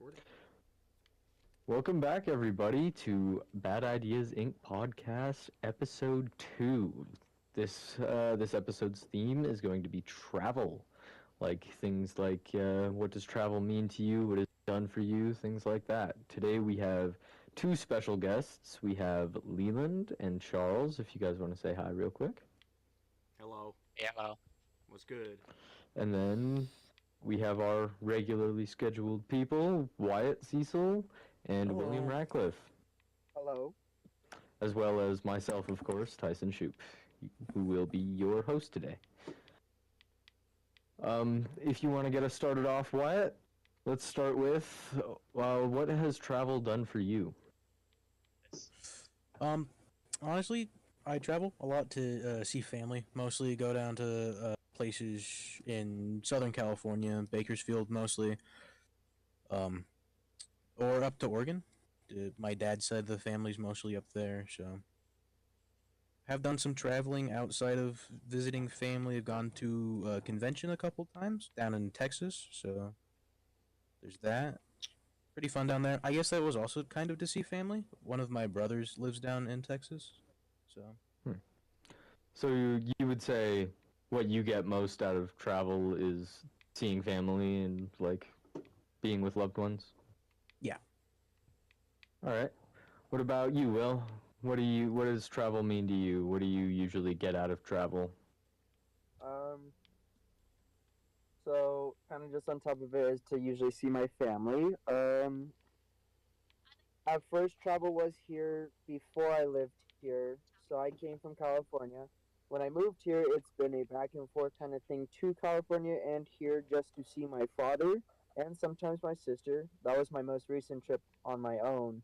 Recording. Welcome back, everybody, to Bad Ideas Inc. podcast, episode 2. This episode's theme is going to be travel, like things like what does travel mean to you, what is done for you, things like that. Today we have two special guests. We have Leland and Charles. If you guys want to say hi real quick, Hello. Yeah. What's good? and then we have our regularly scheduled people, Wyatt Cecil and William Hello. Ratcliffe. Hello. As well as myself, of course, Tyson Shoop, who will be your host today. If you want to get us started off, Wyatt, let's start with, what has travel done for you? Honestly, I travel a lot to see family. Mostly go down to places in Southern California, Bakersfield mostly, or up to Oregon. My dad's side of the family's mostly up there, so have done some traveling outside of visiting family. I've gone to a convention a couple times down in Texas, so there's that. Pretty fun down there. I guess that was also kind of to see family. One of my brothers lives down in Texas, so. So you would say what you get most out of travel is seeing family and, like, being with loved ones? Yeah. All right. What about you, Will? What does travel mean to you? What do you usually get out of travel? So kind of just on top of it is to usually see my family. At first travel was here before I lived here, so I came from California. When I moved here, it's been a back and forth kind of thing to California and here just to see my father and sometimes my sister. That was my most recent trip on my own.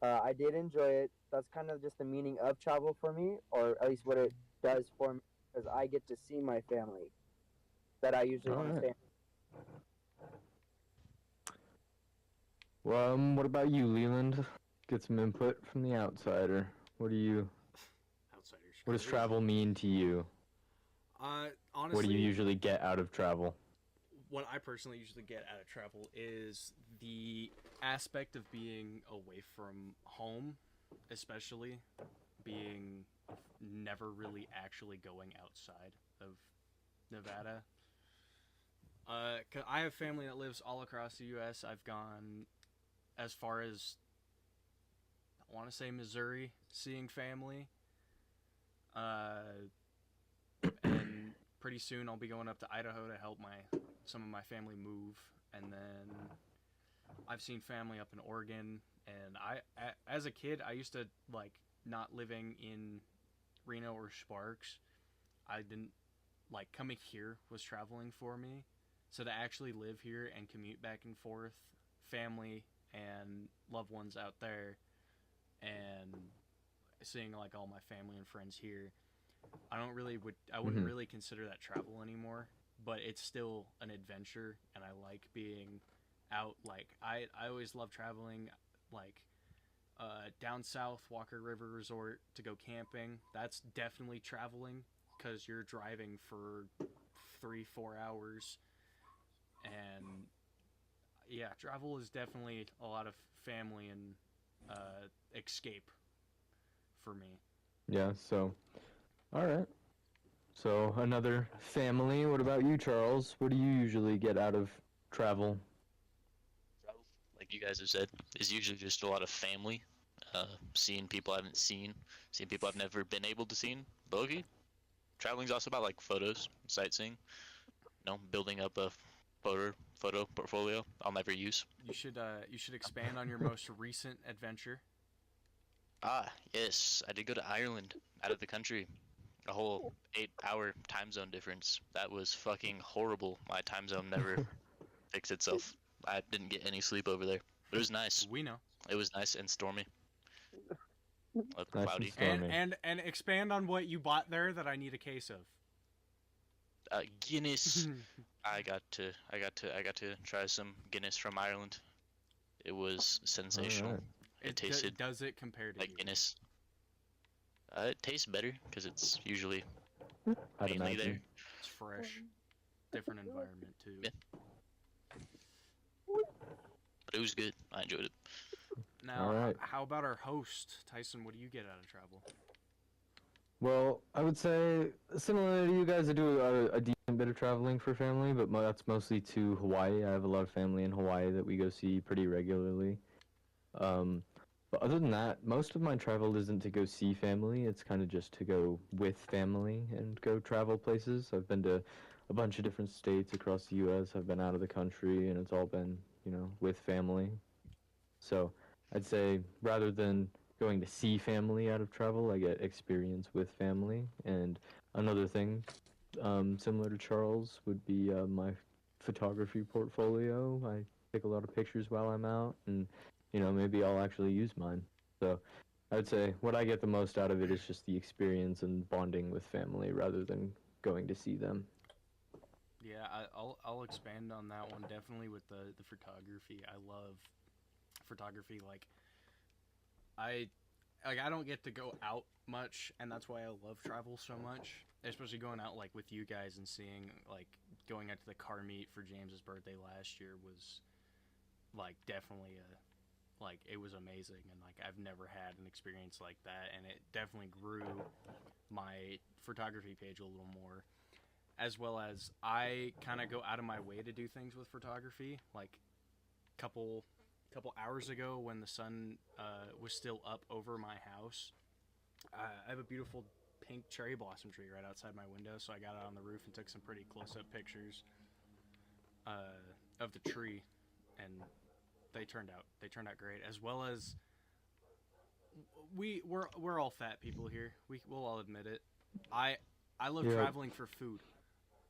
I did enjoy it. That's kind of just the meaning of travel for me, or at least what it does for me, because I get to see my family that I usually want to Alright. stay. Well, what about you, Leland? Get some input from the outsider. What Outsiders. does crazy. travel mean to you? Honestly, What do you usually get out of travel? what I personally usually get out of travel is the aspect of being away from home, especially being never really actually going outside of Nevada. 'Cause I have family that lives all across the U.S. I've gone as far as I want to say Missouri, seeing family. And pretty soon I'll be going up to Idaho to help some of my family move, and then I've seen family up in Oregon. And as a kid, I used to like not living in Reno or Sparks. I didn't like coming here was traveling for me. So to actually live here and commute back and forth, family and loved ones out there, and seeing like all my family and friends here, I wouldn't Mhm. really consider that travel anymore, but it's still an adventure, and I like being out. Like I always love traveling, like down south, Walker River Resort to go camping. That's definitely traveling because you're driving for 3-4 hours, and yeah, travel is definitely a lot of family and escape for me. Yeah, so, alright. So, another family. What about you, Charles? What do you usually get out of travel? Travel, like you guys have said, is usually just a lot of family, seeing people I haven't seen, seeing people I've never been able to see. Bogey, traveling's also about like photos, sightseeing, building up a photo portfolio I'll never use. You should expand on your most recent adventure. Ah, yes, I did go to Ireland, out of the country. A whole 8-hour time zone difference. That was fucking horrible. My time zone never fixed itself. I didn't get any sleep over there. But it was nice. We know. It was nice and stormy. Nice Cloudy. and stormy. And expand on what you bought there that I need a case of. Guinness. I got to try some Guinness from Ireland. It was sensational. Alright. It tasted does it compare to like you? Guinness. It tastes better because it's usually I'd mainly imagine. there. It's fresh, different environment too. Yeah. But it was good. I enjoyed it. Now, Alright. how about our host, Tyson? What do you get out of travel? Well, I would say similar to you guys, I do a decent bit of traveling for family, but that's mostly to Hawaii. I have a lot of family in Hawaii that we go see pretty regularly. But other than that, most of my travel isn't to go see family. It's kind of just to go with family and go travel places. I've been to a bunch of different states across the U.S. I've been out of the country, and it's all been, with family. So I'd say rather than going to see family out of travel, I get experience with family. And another thing, similar to Charles, would be my photography portfolio. I take a lot of pictures while I'm out, and maybe I'll actually use mine. So I'd say what I get the most out of it is just the experience and bonding with family rather than going to see them. Yeah, I'll expand on that one definitely with the photography. I love photography. I don't get to go out much, and that's why I love travel so much. Especially going out with you guys and seeing going out to the car meet for James's birthday last year was definitely it was amazing, and I've never had an experience like that, and it definitely grew my photography page a little more, as well as I kind of go out of my way to do things with photography. Couple hours ago, when the sun was still up over my house, I have a beautiful pink cherry blossom tree right outside my window, so I got out on the roof and took some pretty close-up pictures of the tree, and they turned out great. As well as we're all fat people here. We'll all admit it. I love traveling for food.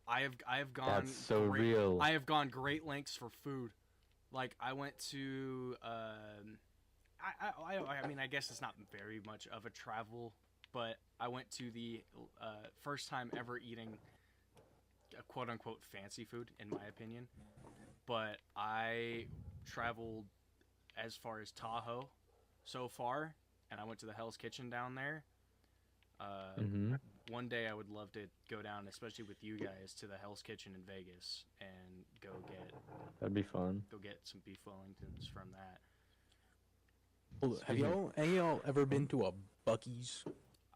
I have gone. That's so real. I have gone great lengths for food. I went to. I mean, I guess it's not very much of a travel, but I went to the first time ever eating a quote unquote fancy food, in my opinion. But I traveled as far as Tahoe so far, and I went to the Hell's Kitchen down there. One day I would love to go down, especially with you guys, to the Hell's Kitchen in Vegas and That'd be fun. go get some beef Wellingtons from that. Well, have any of y'all ever been to a Buc-ee's?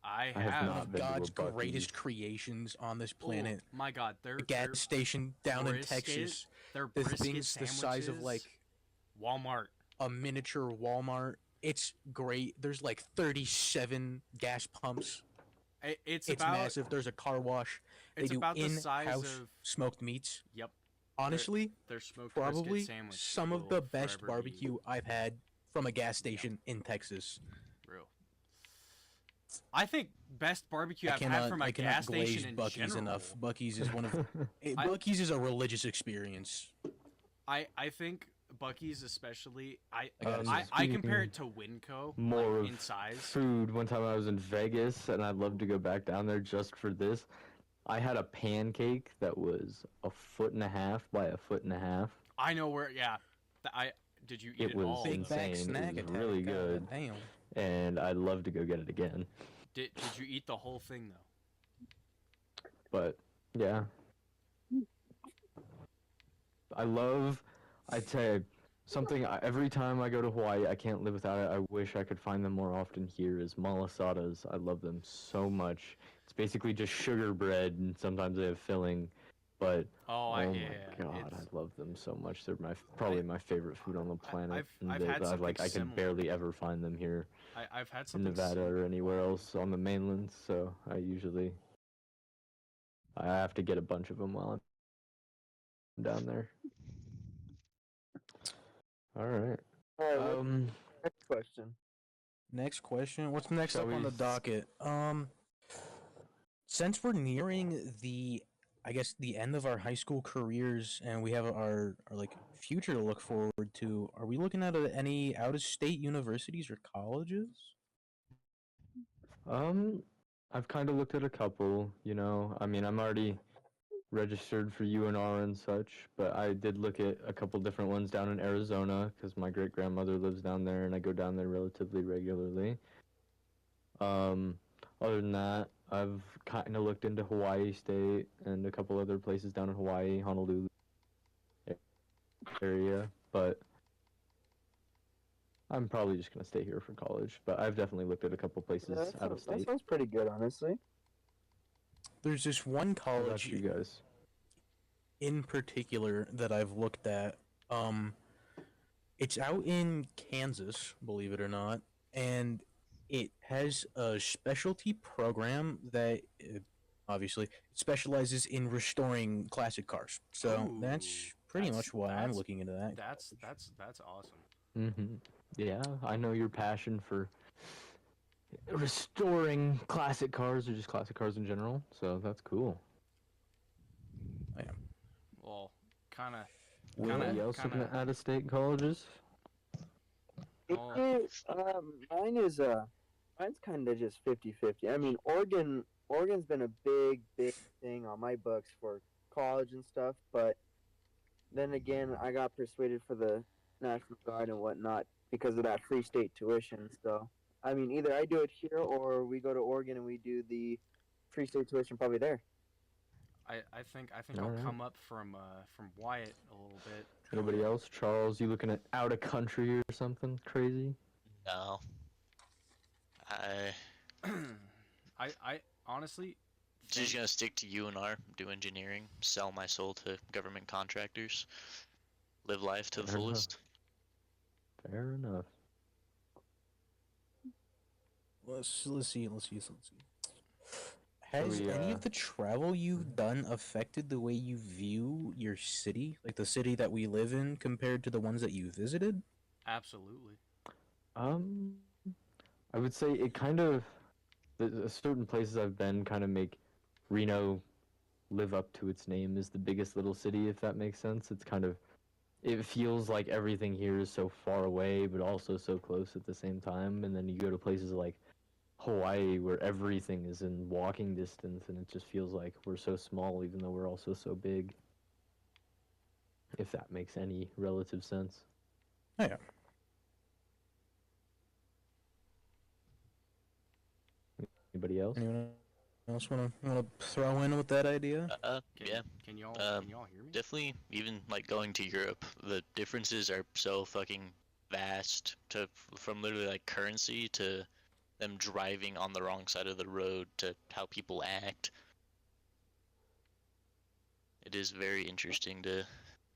I I have have. not One of been to a God's Buc-ee's. greatest creations on this planet. Oh, my God, A gas station down in brisket- Texas. their This brisket thing's the size of sandwiches, Walmart. a miniature Walmart. It's great. There's 37 gas pumps. It's It's about massive. There's a car wash. They it's do about the size in-house of smoked meats. yep. Honestly, Their smoked probably brisket sandwich. some of will the best forever be barbecue I've had from a gas station in Texas. real. I think best barbecue I've had from a I cannot gas glaze station in Buc-ee's general. enough. Buc-ee's is one of Buc-ee's is a religious experience. I think Buc-ee's especially. I Speaking compare it to Winco more in size. Food. One time I was in Vegas, and I'd love to go back down there just for this. I had a pancake that was 1.5 feet by 1.5 feet. I know where. Yeah, did you eat It it was all? big though? insane. Big snack It was attack. really God good. Damn. And I'd love to go get it again. Did you eat the whole thing though? But yeah, I'd say something every time I go to Hawaii, I can't live without it. I wish I could find them more often here. Is malasadas. I love them so much. It's basically just sugar bread, and sometimes they have filling. But Oh, my yeah. god, it's- I love them so much. They're probably my favorite food on the planet. I've and had something I can similar. barely ever find them here I've had in something. Nevada or anywhere else on the mainland. So I have to get a bunch of them while I'm down there. All right. Alright, what's the next question? Next question. What's next Shall up on we the docket? Since we're nearing I guess the end of our high school careers, and we have our future to look forward to, are we looking at any out of state universities or colleges? I've kind of looked at a couple. I mean, I'm already registered for UNR and such, but I did look at a couple different ones down in Arizona because my great grandmother lives down there, and I go down there relatively regularly. Other than that, I've kind of looked into Hawaii State and a couple other places down in Hawaii, Honolulu area, but I'm probably just gonna stay here for college, but I've definitely looked at a couple places Yeah, out of that state. sounds pretty good, honestly. There's this one How about college you guys? in particular that I've looked at. Um, it's out in Kansas, believe it or not, and it has a specialty program that obviously specializes in restoring classic cars. So Ooh, that's pretty much why I'm looking into that. That's awesome. Mm-hmm. Yeah, I know your passion for restoring classic cars or just classic cars in general, so that's cool. I am. Well, kind of. Anybody else looking at out-of-state colleges? Well, Mine's kind of just 50-50. I mean, Oregon's been a big thing on my books for college and stuff, but then again, I got persuaded for the National Guard and whatnot because of that free state tuition. So, I mean, either I do it here or we go to Oregon and we do the free state tuition probably there. I think All I'll right. come up from Wyatt a little bit. Anybody else? Charles, you looking at out of country or something crazy? No. I I honestly just think, gonna stick to UNR, do engineering, sell my soul to government contractors, live life to the Fair enough. fullest. Fair enough. Let's see. Has we, any uh, of the travel you've done affected the way you view your city, like the city that we live in, compared to the ones that you visited? absolutely. Um, I would say it kind of the certain places I've been kind of make Reno live up to its name as the biggest little city, if that makes sense. It's kind of it feels like everything here is so far away, but also so close at the same time. And then you go to places like Hawaii where everything is in walking distance, and it just feels like we're so small, even though we're also so big. If that makes any relative sense. Oh, yeah. Anybody else? Anyone else wanna throw in with that idea? Yeah, Can y'all hear me? definitely. Even like going to Europe, the differences are so fucking vast. From literally like currency to them driving on the wrong side of the road to how people act. It is very interesting to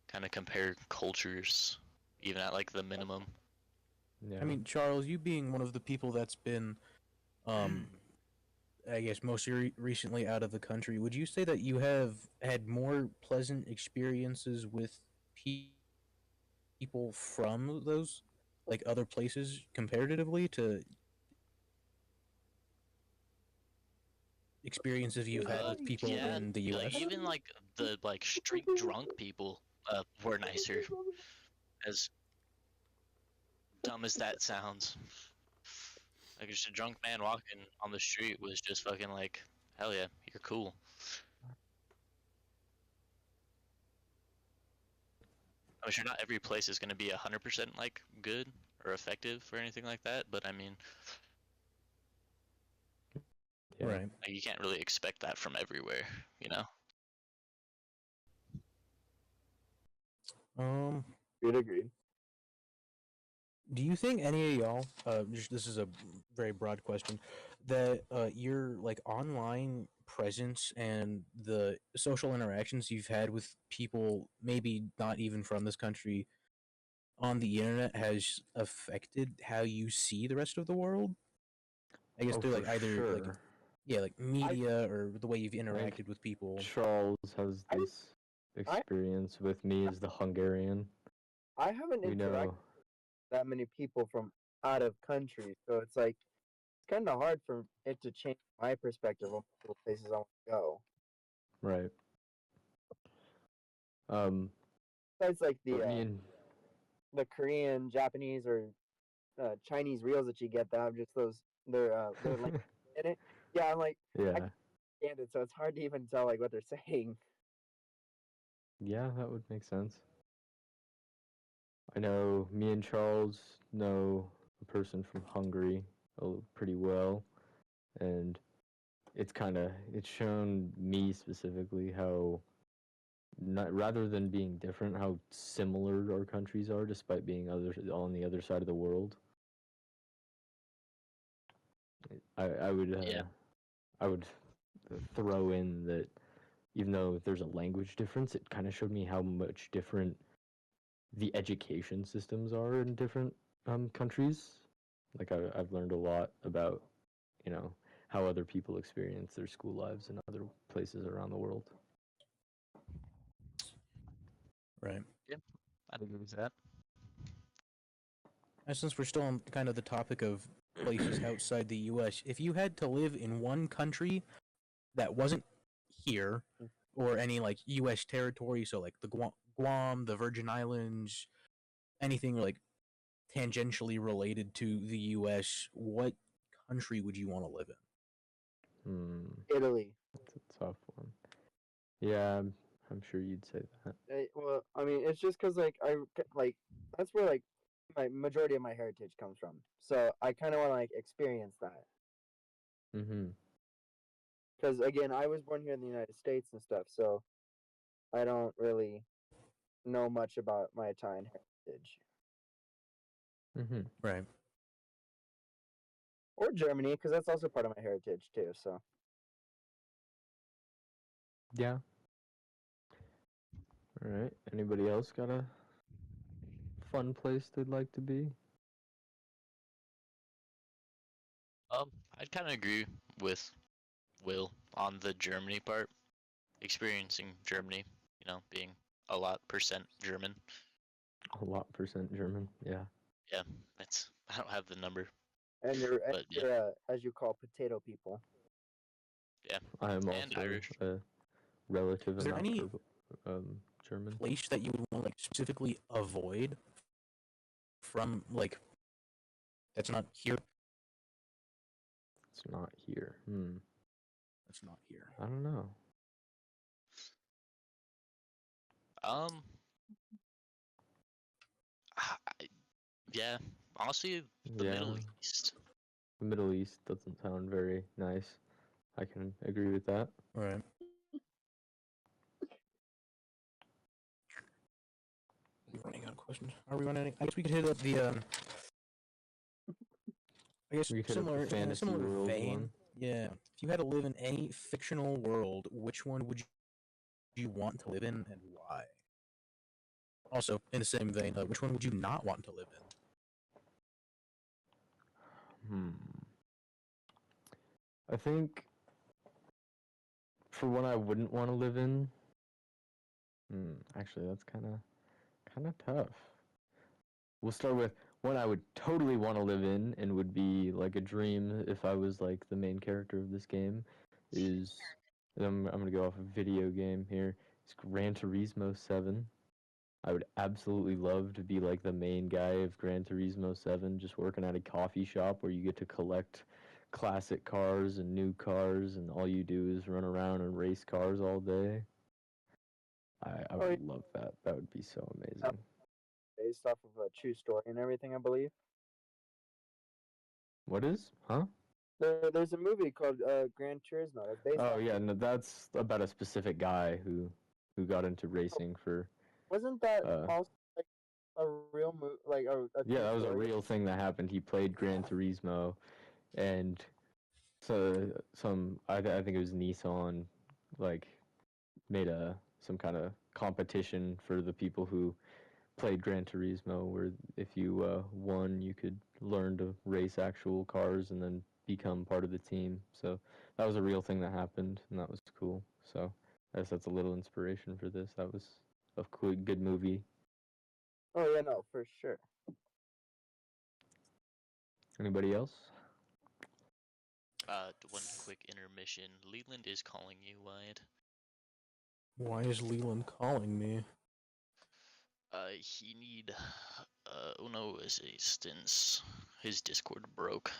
kind of compare cultures, even at like the minimum. Yeah. I mean, Charles, you being one of the people that's been, I guess, most recently out of the country, would you say that you have had more pleasant experiences with people from those, like, other places comparatively to experiences you've had with people Yeah, in the U.S.? like even like the like street drunk people were nicer. As dumb as that sounds, like just a drunk man walking on the street was just fucking like, hell yeah, you're cool. I'm sure not every place is gonna be 100% like good or effective or anything like that, but I mean, Yeah. Right. like, you can't really expect that from everywhere, you know? Agreed. Do you think any of y'all, this is a very broad question, that your like online presence and the social interactions you've had with people, maybe not even from this country, on the internet has affected how you see the rest of the world? I guess Oh, through like for either like sure. yeah, like media or the way you've interacted with people. Charles has I- this experience with me as the Hungarian. I haven't We interacted know, with that many people from out of country, so it's like it's kind of hard for it to change my perspective on the places I want to go. right? Besides, like But me and the Korean, Japanese, or Chinese reels that you get that have just their language in it. Yeah, I'm like I yeah, can't understand it, so it's hard to even tell like what they're saying. yeah, that would make sense. I know me and Charles know a person from Hungary pretty well, and it's shown me specifically how not, rather than being different, how similar our countries are, despite being on the other side of the world. I would Yeah. I would throw in that even though there's a language difference, it kind of showed me how much different the education systems are in different countries. Like I've learned a lot about, you know, how other people experience their school lives in other places around the world. Right. I'd agree with that. And since we're still on kind of the topic of places outside the U.S., if you had to live in one country that wasn't here or any like U.S. territory, so like the Guam, the Virgin Islands, anything like tangentially related to the U.S., what country would you want to live in? Italy. That's a tough one. Yeah, I'm sure you'd say that. Well, I mean, it's just because like that's where like my majority of my heritage comes from. So I kind of want to like experience that. Mm-hmm. Because again, I was born here in the United States and stuff, so I don't really know much about my Italian heritage. Mm-hmm. Right. Or Germany, because that's also part of my heritage too. So Yeah. All right. Anybody else got a fun place they'd like to be? I'd kind of agree with Will on the Germany part. Experiencing Germany, being a lot percent German. A lot percent German. Yeah. Yeah, I don't have the number. and you're But, yeah. you're as you call potato people. Yeah, I am and also Irish. a relative Is there amount any- of German. Place that you would want to like specifically avoid from like that's not here. It's not here. That's not here. I don't know. Yeah, honestly, the Middle East. The Middle East doesn't sound very nice. I can agree with that. Right. We're running out of questions. Are we running? I guess we could hit up the. I guess We could hit up the similar, in a fantasy similar world vein. one. Yeah. If you had to live in any fictional world, which one would you want to live in, and why? Also, in the same vein, which one would you not want to live in? I think for one I wouldn't want to live in. Actually, that's kind of tough. We'll start with one I would totally want to live in and would be like a dream if I was like the main character of this game. Is I'm gonna go off a video game here. It's Gran Turismo 7. I would absolutely love to be like the main guy of Gran Turismo 7, just working at a coffee shop where you get to collect classic cars and new cars, and all you do is run around and race cars all day. I would love that. That would be so amazing. Based off of a true story and everything, I believe. What is? Huh? There's a movie called Gran Turismo. That's based Oh off yeah, no, that's about a specific guy who got into racing for. Wasn't that also like a real movie? Like a Yeah, true that was a story? real thing that happened. He played Gran Turismo, and so I think it was Nissan, like made some kind of competition for the people who played Gran Turismo, where if you won, you could learn to race actual cars and then become part of the team. So that was a real thing that happened, and that was cool. So I guess that's a little inspiration for this. That was a cool, good movie. Oh yeah, no, for sure. Anybody else? One quick intermission. Leland is calling you, Wyatt. Why is Leland calling me? He need uno assistance. His Discord broke.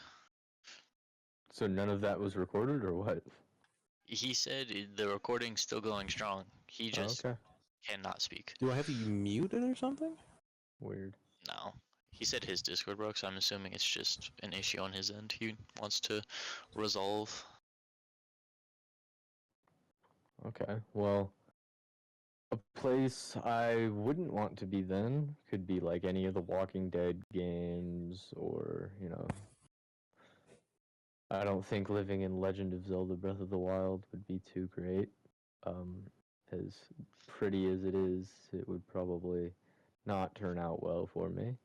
So none of that was recorded, or what? He said the recording's still going strong. He just Okay. cannot speak. Do I have you muted or something? Weird. No. He said his Discord broke, so I'm assuming it's just an issue on his end he wants to resolve. Okay. Well, A place I wouldn't want to be then could be like any of the Walking Dead games, or I don't think living in Legend of Zelda Breath of the Wild would be too great. As pretty as it is, it would probably not turn out well for me.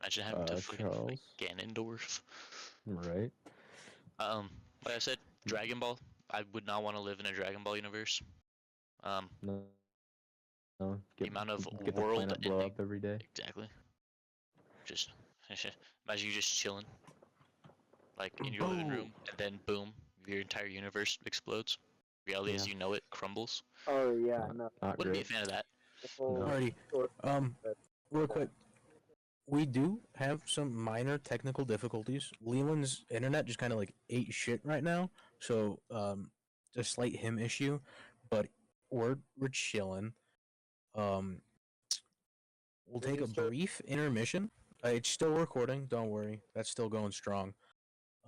Imagine having to fucking fight Charles? Ganondorf. Right? Like I said, Dragon Ball. I would not want to live in a Dragon Ball universe. No. No. The amount of get the world planet blow ending. up every day. Exactly. Just imagine you just chilling, like in your living room, and then boom, your entire universe explodes. Reality as Yeah. you know it crumbles. Oh yeah, no. Not Wouldn't be a great. fan of that. The whole No. Alrighty. story- Real quick. We do have some minor technical difficulties. Leland's internet just kind of like ate shit right now, so a slight him issue, but we're chilling. We'll take a Restart. brief intermission. It's still recording. Don't worry, that's still going strong.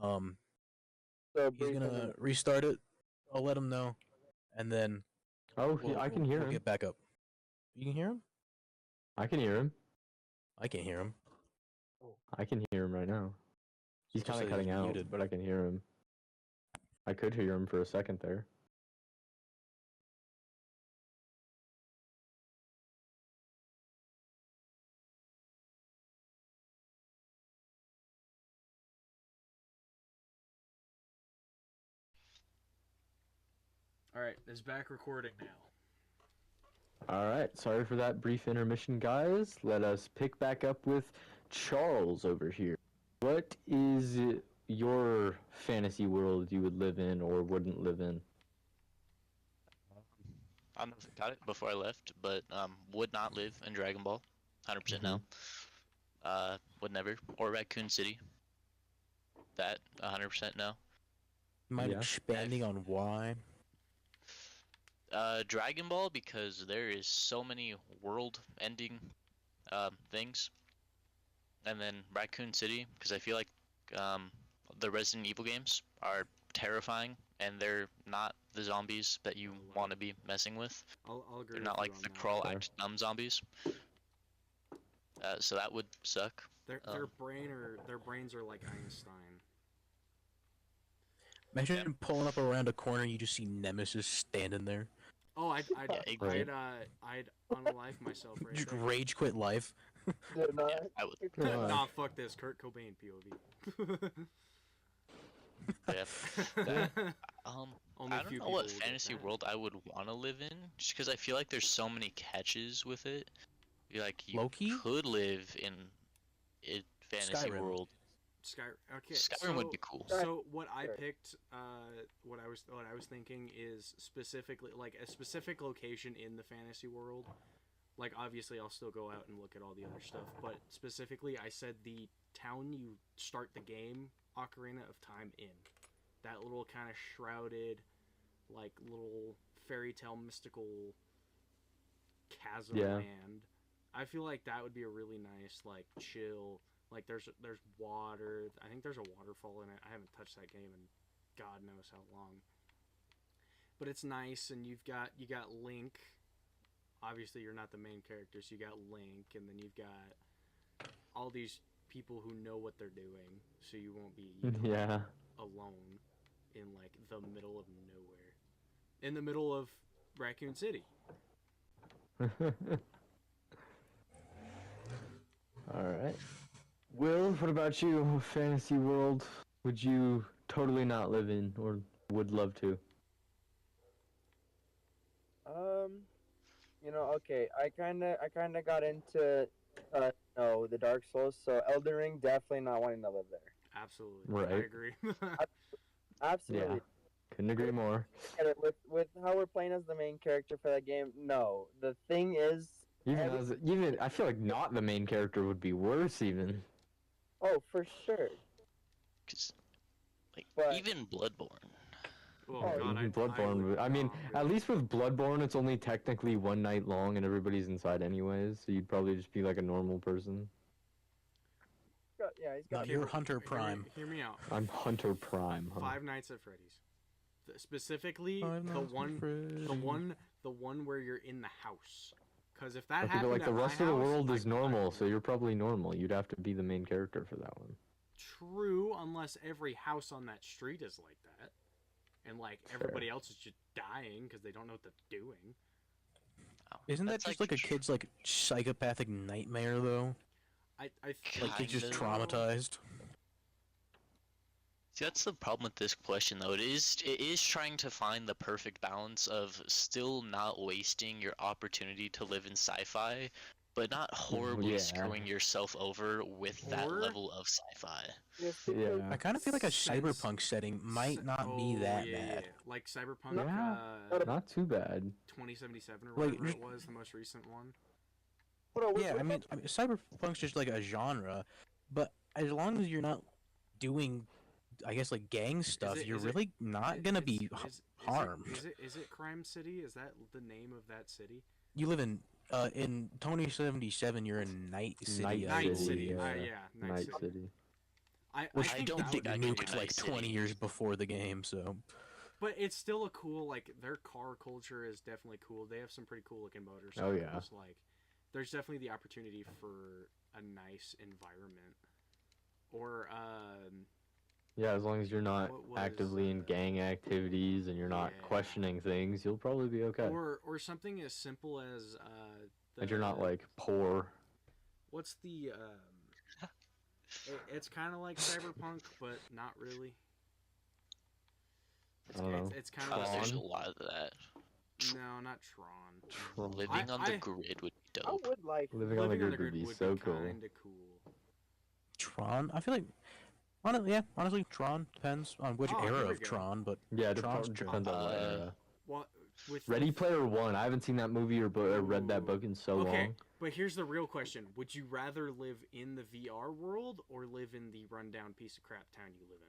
So He's brief gonna intermission. restart it. I'll let him know, and then Oh, I can hear we'll him. get back up. You can hear him? I can hear him. I can't hear him. I can hear him right now. He's Just kind of said cutting he's out, muted. but I can hear him. I could hear him for a second there. All right, it's back recording now. All right, sorry for that brief intermission, guys. Let us pick back up with Charles over here. What is your fantasy world you would live in or wouldn't live in? I don't know if I got it before I left, but would not live in Dragon Ball, 100% now. Would never. Or Raccoon City. That 100% no. Mind Yeah. expanding on why? Dragon Ball, because there is so many world-ending things, and then Raccoon City, because I feel like the Resident Evil games are terrifying, and they're not the zombies that you want to be messing with. I'll agree. They're with not you like on the that. crawl Fair. act dumb zombies. So that would suck. Their brains are like Einstein. Imagine pulling up around a corner, you just see Nemesis standing there. Oh, I'd exactly. I'd unalive myself right Just there. rage quit life. They're not. Yeah, I would. God. Nah, fuck this. Kurt Cobain POV. Yeah. That, Only I a don't few know people what will get fantasy that. world I would want to live in, just because I feel like there's so many catches with it. Like you Loki? could live in a fantasy Skyrim. world. Okay. Skyrim would be cool. So what I Sure. picked, what I was thinking is specifically like a specific location in the fantasy world. Like obviously I'll still go out and look at all the other stuff, but specifically I said the town you start the game, Ocarina of Time in. That little kind of shrouded, like little fairy tale mystical chasm Yeah. land. I feel like that would be a really nice, like chill. Like there's water. I think there's a waterfall in it. I haven't touched that game in God knows how long. But it's nice, and you got Link. Obviously, you're not the main character, so you got Link, and then you've got all these people who know what they're doing, so you won't be Yeah. alone in like the middle of nowhere, in the middle of Raccoon City. Alright. Will, what about you? Fantasy world would you totally not live in or would love to? Okay. I kinda got into the Dark Souls, so Elden Ring definitely not wanting to live there. Absolutely, Right. I agree. Absolutely. Couldn't agree more. Get it. With how we're playing as the main character for that game, no. The thing is, Even I feel like not the main character would be worse even. oh, for sure. 'Cause, like, But- even Bloodborne. Oh, Oh, God, Even Bloodborne. would I mean, not at really- least with Bloodborne, it's only technically one night long, and everybody's inside anyways. So you'd probably just be like a normal person. Yeah, he's got. Not your Hunter Prime. Hear me out. I'm Hunter Prime. Huh? Five Nights at Freddy's. Specifically, I'm the not one, afraid. the one where you're in the house. Because if that Okay, but happened like the at my rest of the house, world is I normal, would- so you're probably normal. You'd have to be the main character for that one. True, unless every house on that street is like that, and like everybody else is just dying because they don't know what they're doing. Oh, Isn't that that's, just like a kid's like psychopathic nightmare though? I Like they're just Kinda. traumatized. See, that's the problem with this question, though. It is trying to find the perfect balance of still not wasting your opportunity to live in sci-fi, but not horribly Yeah. screwing yourself over with that Or- level of sci-fi. Yes, because Yeah. I kind of feel like a Since- cyberpunk setting might not be Oh, that yeah, bad. yeah. Like Cyberpunk, Yeah. Not too bad. 2077 or Like, whatever it was, the most recent one. hold on, wait, Yeah, what I mean, cyberpunk's just like a genre, but as long as you're not doing, I guess, like gang stuff, it- you're is it- really not gonna be harmed. Is it Crime City? Is that the name of that city? You live in 2077. You're in Night City. Night I Night City, City. believe, yeah. Yeah, Night, Night City. City. which I they don't did think get I can do nuked Night like City. 20 years before the game. So But it's still a cool, like, their car culture is definitely cool. They have some pretty cool looking motorcycles. Oh, yeah. Like, there's definitely the opportunity for a nice environment. Or, Yeah, as long as you're not What was, actively in gang activities and you're not yeah. questioning things, you'll probably be okay. or something as simple as, And you're not like poor. What's the, it's kind of like Cyberpunk, but not really. I don't know. It's kind of There's a Tron? lot of that. no, not Tron. Living on the I- grid would be I dope. would like. Living on the grid would be so cool. Kinda cool. Tron, I feel like, honestly, Tron depends on which Oh, here era we of go. Tron, but Yeah, it Tron's depends on what Uh, era. What with Ready Player One. I haven't seen that movie or read that book in so Okay, long. but here's the real question: would you rather live in the VR world or live in the rundown piece of crap town you live in?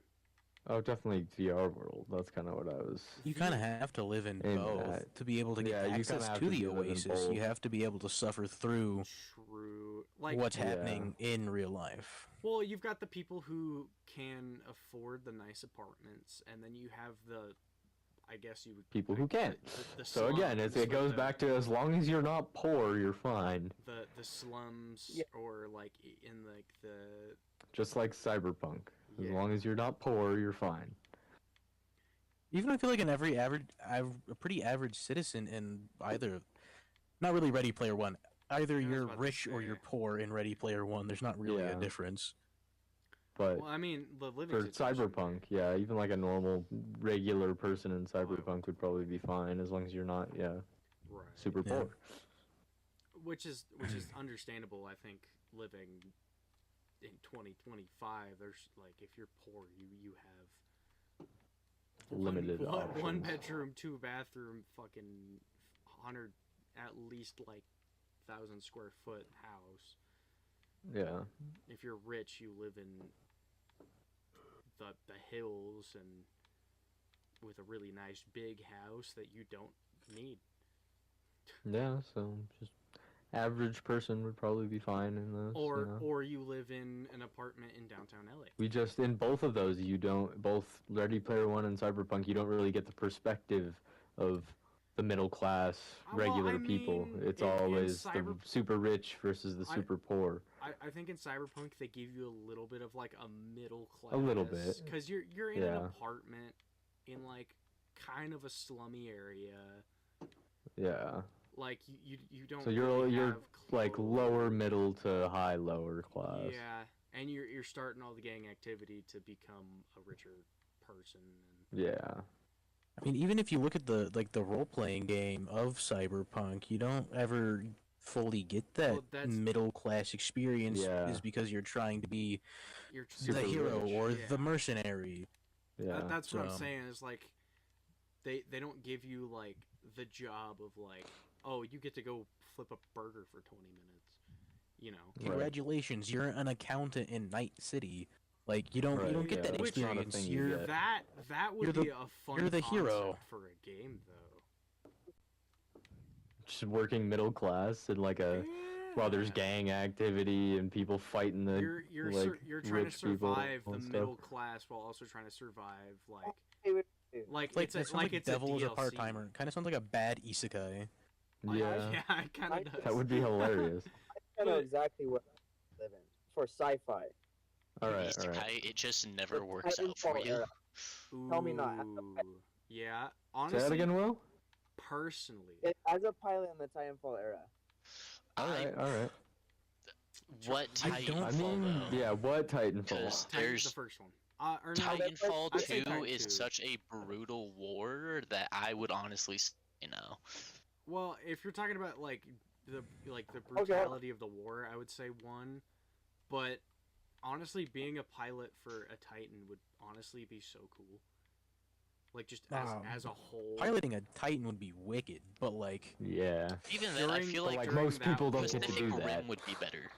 Oh, definitely VR world. That's kind of what I was. you kind of have to live in In both that. to be able to get Yeah, you kinda access have to to the do live in Oasis. both. You have to be able to suffer through True. Like, what's Yeah. happening in real life. well, you've got the people who can afford the nice apartments, and then you have the, I guess you would People who can't. the So again, slums it with goes the- back to as long as you're not poor, you're fine. the slums Yeah. or like in like the Just like Cyberpunk. As Yeah. long as you're not poor, you're fine. Even I feel like a pretty average citizen in either, not really Ready Player One. Either Yeah, I was you're about to rich or you're say. poor in Ready Player One. There's not really Yeah. a difference. But well, I mean, the living for situation Cyberpunk, yeah, even like a normal, regular person in Cyberpunk would probably be fine as long as you're not, right? super Yeah. poor. Which is understandable. I think living in 2025, there's like if you're poor, you have Limited one options. bedroom, 2 bathroom, fucking 100 at least like 1,000 square foot house. Yeah. If you're rich, you live in the hills and with a really nice big house that you don't need. Yeah, so just average person would probably be fine in those. Or you know? or you live in an apartment in downtown LA. We just in both of those you don't both Ready Player One and Cyberpunk you don't really get the perspective of the middle class Well, regular I people. mean, It's in always the Cyber- super rich versus the I- super poor. I think in Cyberpunk they give you a little bit of like a middle class. A little bit. Because you're in an Yeah. apartment in like kind of a slummy area. Yeah. Like you don't. So you're really you're have like clothes. lower middle to high lower class. Yeah, and you're starting all the gang activity to become a richer person. And Yeah. I mean, even if you look at the role playing game of Cyberpunk, you don't ever fully get that Well, that's- middle class experience. Yeah. Is because you're trying to be you're Super the hero rich. or Yeah. the mercenary. Yeah. That's what I'm So- saying. Is like they don't give you like the job of like, oh, you get to go flip a burger for 20 minutes. You know. Right. Congratulations, you're an accountant in Night City. Like you don't Right, get yeah, that which- not a experience. thing you You're get. That would You're the- be a fun you're the hero. concept for a game though. Just working middle class and like a while there's Yeah. gang activity and people fighting the You're like you're trying to rich people survive the and stuff. middle class while also trying to survive like Hey, wait, Like Like it's that a, sounds like like it's Devil a is a DLC. part-timer. Kind of sounds like a bad isekai. Yeah, Yeah, it kind of does. that would be hilarious. I know But- exactly what I live in for sci-fi. All right, all Isekai, right. it just never The works out for Titanfall you. era. Tell me not. Ooh, yeah. Say Honestly, that again, Will. personally, As a pilot in the Titanfall era. All right, all right. What I don't- I Titanfall mean, though? yeah, what Titanfall? Because Titan's there's the first one. Or no, Titanfall I'd say 2 Titan is 2. such a brutal war that I would honestly say no. Well, if you're talking about like the Okay. brutality of the war, I would say 1. But honestly, being a pilot for a Titan would honestly be so cool. Like just as a whole. Piloting a Titan would be wicked, but like Yeah, Even then, I During- feel but, like, like during most that people don't war- get to Pacific do that. Rim would be better.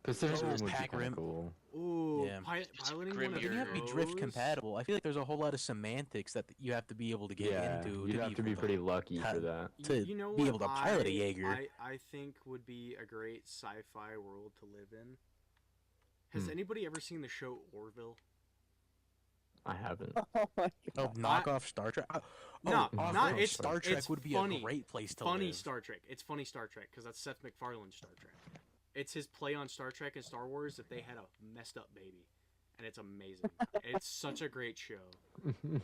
Pacific Oh, Rim would be Pac kind Rim. of cool. Ooh, Yeah. piloting Grim, one of then you have to be drift those? compatible. I feel like there's a whole lot of semantics that you have to be able to get Yeah, into. you'd have to be able pretty lucky ha- for that. to You know be what able to pilot a I- Jaeger. I think would be a great sci-fi world to live in. Has Hmm. anybody ever seen the show Orville? I haven't. Oh my Oh, god. knockoff Star Trek. No, oh, not- off-road it's- Star Trek it's would be funny. a great place to Funny live. Star Trek. It's funny Star Trek because that's Seth MacFarlane's Star Trek. It's his play on Star Trek and Star Wars that they had a messed up baby, and it's amazing. It's such a great show. I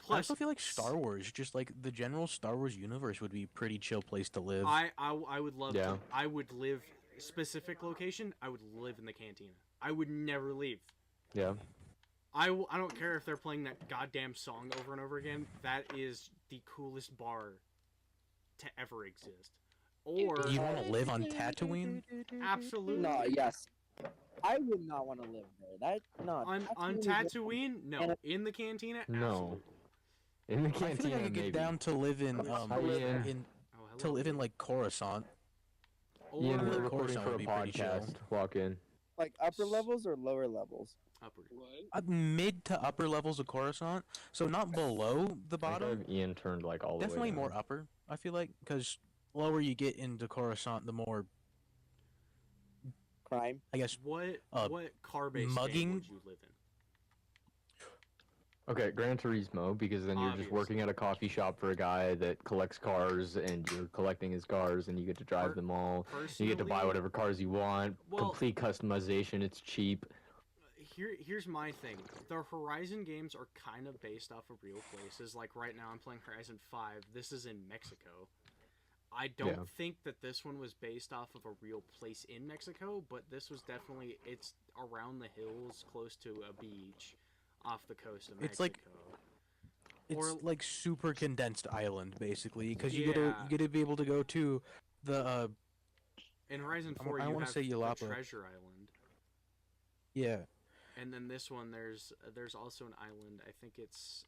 Plus, also feel like Star Wars, just like the general Star Wars universe, would be a pretty chill place to live. I would love Yeah. to. I would live specific location. I would live in the cantina. I would never leave. Yeah. I don't care if they're playing that goddamn song over and over again. That is the coolest bar to ever exist. Or Do you want to live on Tatooine? absolutely No, yes. I would not want to live there. That no. on is- Tatooine. No, in the cantina. No. Absolutely. In the I feel like cantina, I could get maybe. down to live in yeah. in Oh, hello. to live in like Coruscant. Ian, Or we're Coruscant recording for a would be pretty chill. podcast. Walk in. Like upper levels or lower levels. upward. Mid to upper levels of Coruscant, so not below the I think bottom. I've Ian turned like all the Definitely way more down. upper. I feel like because lower you get into Coruscant, the more Crime. I guess What Uh, car-based game mugging? would you live in? Okay, Gran Turismo, because then you're just Obvious. working at a coffee shop for a guy that collects cars, and you're collecting his cars, and you get to drive Per- them all. You get to buy Personally, whatever cars you want. Well- Complete customization. It's cheap. Here's my thing. The Horizon games are kind of based off of real places. Like right now, I'm playing Horizon 5. This is in Mexico. I don't Yeah. think that this one was based off of a real place in Mexico, but this was definitely it's around the hills, close to a beach, off the coast of It's Mexico. like- it's Or- like super condensed island basically because you Yeah. get to be able to go to the In Horizon I 4, wa- I you wanna have say the Yalapa. Treasure Island, yeah. and then this one there's also an island. I think it's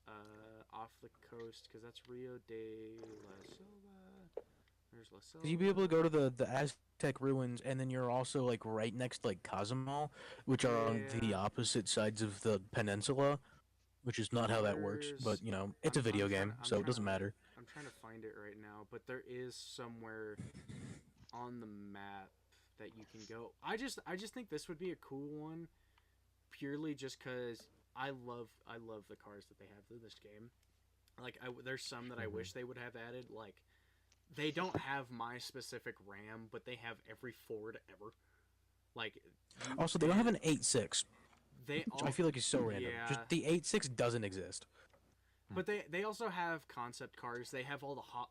off the coast because that's Rio de la Silva. There's La Silva. 'Cause you'd be able to go to the Aztec ruins, and then you're also like right next to like Cozumel, which are on the Yeah. opposite sides of the peninsula, which is not how that works. But There's- you know, it's a I'm video trying- game, I'm so it trying doesn't to- matter. I'm trying to find it right now, but there is somewhere on the map that you can go. I just think this would be a cool one, purely just because I love the cars that they have in this game. Like there's some that I Mhm. wish they would have added. Like they don't have my specific Ram, but they have every Ford ever. Like Also, they don't have an 8.6, they which all, I feel like is so random. Yeah. Just the 8.6 doesn't exist. But they also have concept cars. They have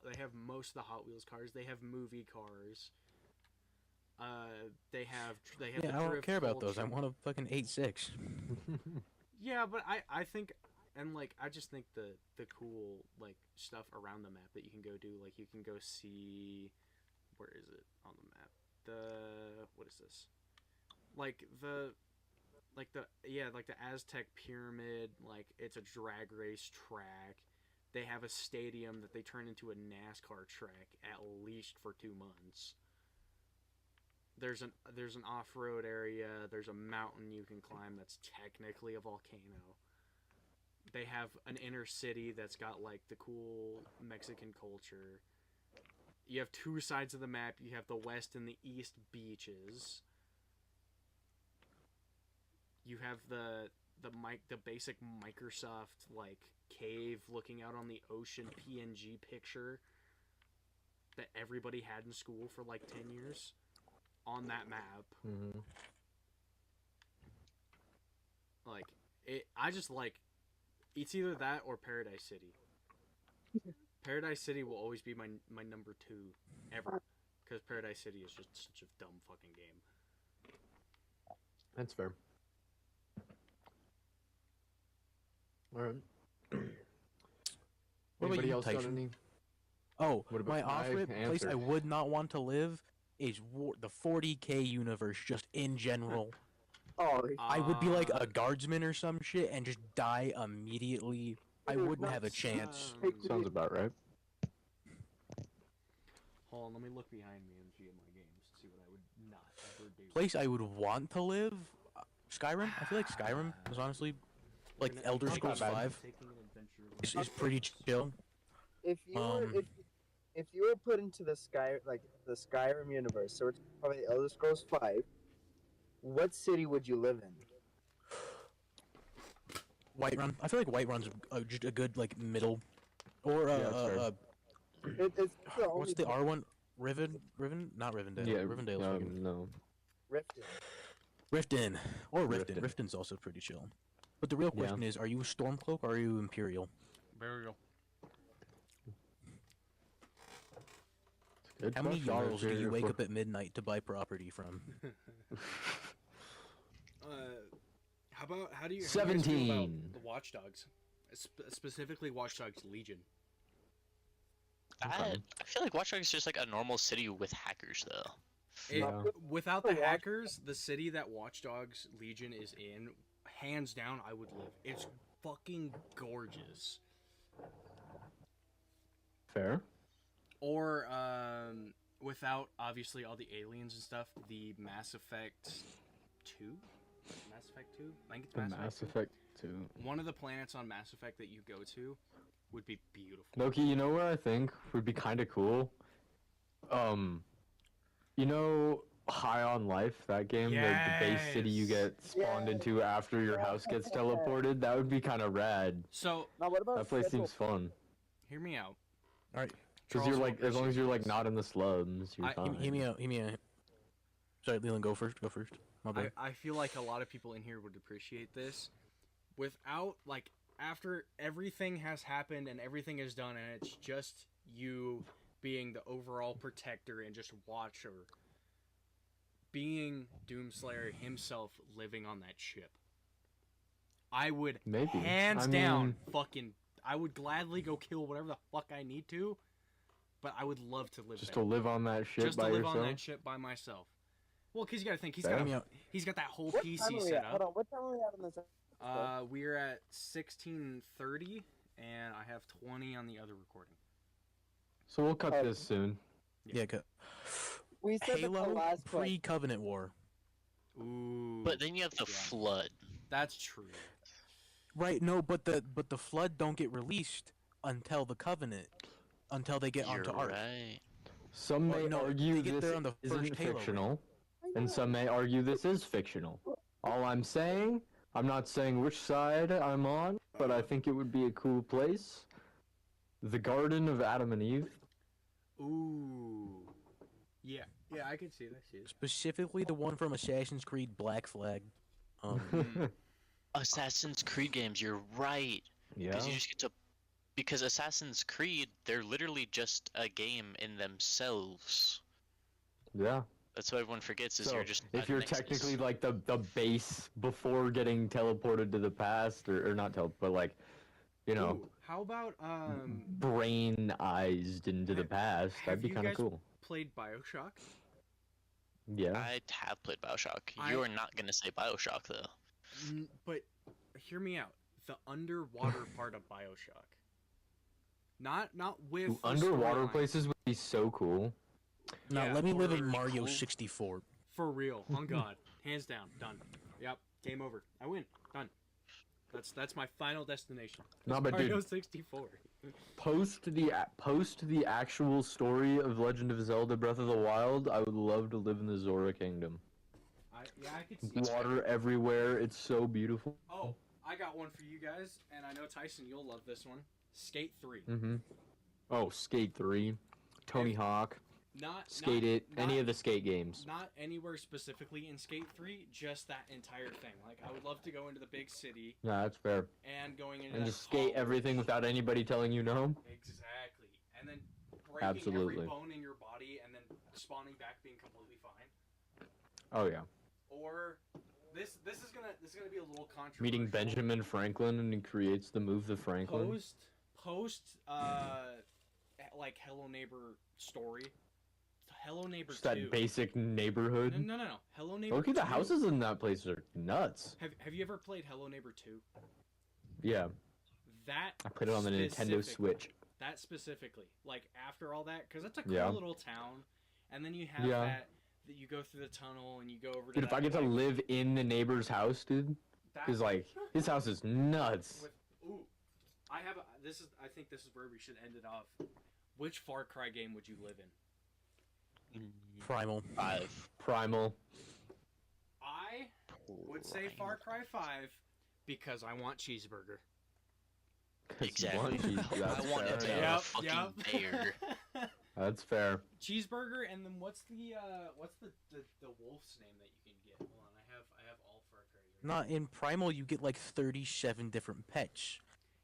they have most of the Hot Wheels cars. They have movie cars. They have Yeah, the I don't drift care about those. I culture. want a fucking 8.6. Yeah, but I think and like I just think the cool like stuff around the map that you can go do, like you can go see, where is it on the map? What is this? Like the Aztec pyramid, like it's a drag race track. They have a stadium that they turn into a NASCAR track at least for 2 months. There's an off-road area, there's a mountain you can climb that's technically a volcano. They have an inner city that's got like the cool Mexican culture. You have 2 sides of the map. You have the west and the east beaches. You have the basic Microsoft like cave looking out on the ocean PNG picture that everybody had in school for like 10 years on that map. Mm-hmm. Like I just like it's either that or Paradise City. Paradise City will always be my number 2 ever because Paradise City is just such a dumb fucking game. That's fair. All right. What about Anybody you, else got Tyson? any? Oh, What my about my off-rip place I answer? would not want to live is the 40K universe, just in general. Oh, I would be like Uh, a guardsman or some shit and just die immediately. I Dude, wouldn't have a nuts. chance. Sounds about right. Hold on, let me look behind me and see my games to see what I would not ever do. Place I would want to live? Skyrim? I feel like Skyrim is honestly, like Gonna- Elder Not Scrolls bad. 5 Taking an adventure is pretty chill. if you were Um, if you were put into the Skyrim universe, so it's probably Elder Scrolls 5, what city would you live in? Whiterun. I feel like Whiterun's just a good like middle, or Yeah, that's fair. It's the only what's the R one? Riven? Not Rivendell. Yeah, Rivendell's fucking no. Riften. Riften or Riften. Riften. Riften's also pretty chill. But the real Yeah. question is, are you a Stormcloak or are you Imperial? burial. Good How many question. Jarls do If you you're- wake if up at midnight to buy property from? How do you 17. the Watch Dogs, specifically Watch Dogs Legion? Okay. I feel like Watch Dogs is just like a normal city with hackers, though. Yeah. Without the Watch- hackers, the city that Watch Dogs Legion is in, hands down, I would live. It's fucking gorgeous. Fair. Or without obviously all the aliens and stuff, the Mass Effect 2? Mass Effect 2? I think it's The Mass, Mass Effect Effect 2. 2. One of the planets on Mass Effect that you go to would be beautiful. Loki, you know where I think would be kind of cool? You know High on Life, that game, the base city you Yes. get spawned Yes. into after your house gets teleported? That would be kind of rad. So, Now, what about That place Schedule? seems fun. hear me out. All right, Because Charles you're will like, as long as you're like appreciate not in the slums, you're fine. hear me out. Hear me out. Sorry, Leland, go first. Go first. My this. bad. I feel like a lot of people in here would appreciate this. Without, like, after everything has happened and everything is done and it's just you being the overall protector and just watcher, being Doomslayer himself living on that ship. I would Maybe. hands I down mean- fucking I would gladly go kill whatever the fuck I need to, but I would love to live Just there. to live on that ship Just by to live yourself? on that ship by myself. Well, because you got to think Fair. Hear me out. he's got that whole What time PC are we set at? Hold up. on, what time are we at on this? We're at 16:30, and I have 20 on the other recording. So we'll cut Oh. this soon. Yeah, We said that the Halo last question. pre-Covenant War. Ooh, But then you have the Yeah. flood. that's true. Right? No, but the flood don't get released until the Covenant, until they get You're onto Ark. right. Some Well, may no, argue they get this there on the isn't first Halo, right? fictional, and some may argue this is fictional. All I'm saying, I'm not saying which side I'm on, but I think it would be a cool place. The Garden of Adam and Eve. Ooh, yeah, I can see that shit. Specifically, the one from Assassin's Creed Black Flag. Mm. Assassin's Creed games, you're right. Yeah. Because you just get to. Because Assassin's Creed, they're literally just a game in themselves. Yeah. That's what everyone forgets is So, you're just. if a you're nexus. technically like the base before getting teleported to the past, or not teleport, but like, you know, Ooh, how about brain-ized into the past, have that'd be you kind of guys- cool. played BioShock? Yeah. I have played Bioshock. I- You are not gonna say Bioshock though. But hear me out. The underwater part of BioShock. Not with Ooh, the underwater storyline. places would be so cool. Now, Yeah, let me live in really Mario cool. 64. For real, on God, hands down, done. Yep, game over. I win, done. That's my final destination. No, but Mario dude, 64. post the actual story of Legend of Zelda: Breath of the Wild, I would love to live in the Zora Kingdom. I could see. Water everywhere, it's so beautiful. Oh, I got one for you guys, and I know Tyson, you'll love this one. Skate 3. Mm-hmm. Oh, Skate 3, Tony Hawk, Skate It, any of the skate games. Not anywhere specifically in Skate 3, just that entire thing. Like, I would love to go into the big city Yeah, that's fair. and going into And that just skate tall everything bridge. without anybody telling you no. Exactly. And then breaking every Absolutely. bone in your body and then spawning back being completely fine. Oh yeah. Or this is gonna be a little controversial. Meeting Benjamin Franklin and he creates the move the Franklin. Post like Hello Neighbor story. Hello Neighbor Just 2. that basic neighborhood. No. Hello Neighbor Look at the 2. houses in that place are nuts. Have you ever played Hello Neighbor 2? Yeah, That I put it on the Nintendo specifically- Switch. That specifically, like after all that, because it's a cool Yeah. little town, and then you have Yeah. that you go through the tunnel and you go over to. Dude, if that, I get to like, live in the neighbor's house, dude, that- because like his house is nuts. With, ooh, I have. I think this is where we should end it off. Which Far Cry game would you live in? Primal. 5. Primal. I would say Far Cry 5 because I want cheeseburger. 'Cause you Exactly. want cheese, that's I want it to fair have enough. a fucking bear. That's fair. Cheeseburger, and then what's the wolf's name that you can get? Hold on, I have all Far Cry. Not in Primal, you get like 37 different pets.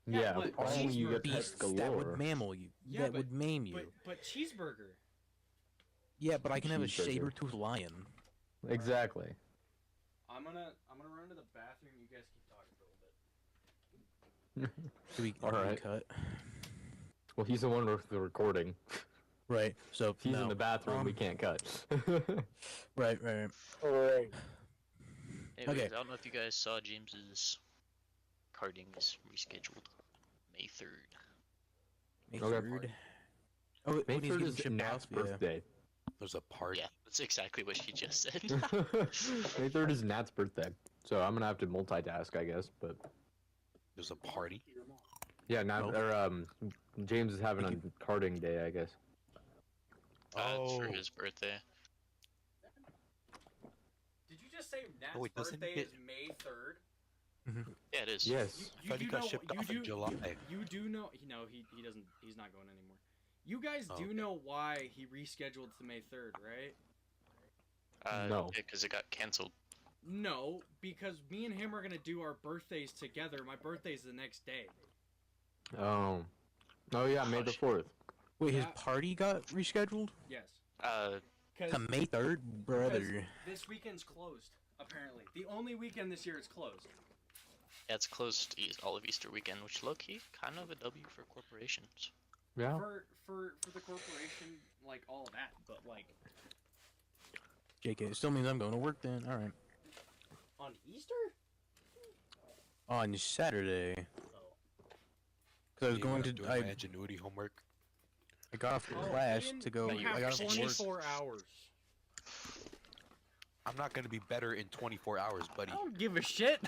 Yeah, Yeah, but Primal you get cheeseburger- pets Beasts that would galore. mammal you. Yeah, that but- would maim you. But cheeseburger. Yeah, but I can have a Cheeseburger. saber-toothed lion. Exactly. I'm gonna run to the bathroom. You guys keep talking for a little bit. Do we, All do we right. cut? Well, he's the one with the recording. Right. So If he's no. in the bathroom, we can't cut. Right. Alright. Anyways, Okay. I don't know if you guys saw James's karting is rescheduled May 3rd. May Okay. 3rd. Oh, May when he's 3rd getting is shipped Nat's off? Yeah. birthday. There's a party. Yeah, that's exactly what she just said. May 3rd is Nat's birthday. So I'm gonna have to multitask, I guess. But There's a party. yeah, Nat, Nope. or James is having a Thank karting day, I guess. It's for Oh. his birthday. Did you just say Nat's Oh, wait, doesn't birthday he is May 3rd? Yeah, it is. Yes. I thought he got shipped off in July. You do know? No, he doesn't. He's not going anymore. You guys Oh, do okay. know why he rescheduled to May 3rd, right? No. Because it got canceled. No, because me and him are gonna do our birthdays together. My birthday's the next day. Oh. Oh yeah, May the shit. 4th. Wait, his Yeah. party got rescheduled Yes. to Because May 3rd, brother. this weekend's closed. Apparently, the only weekend this year it's closed. Yeah, it's closed all of Easter weekend, which low-key kind of a W for corporations. Yeah. For the corporation, like all of that, but like JK, it still means I'm going to work then. All right. on Easter. On Saturday, Oh. because I was You going gotta to. do my ingenuity homework. I got off Oh, class Ian, to go. you You I have got off work. 24 hours. I'm not gonna be better in 24 hours, buddy. I don't give a shit.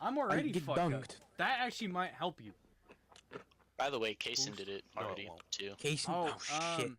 I'm I already get fucked dunked. up. That actually might help you. By the way, Kaysen Oof. did it No, it already, won't. too. Casey. Oh, Oh, shit.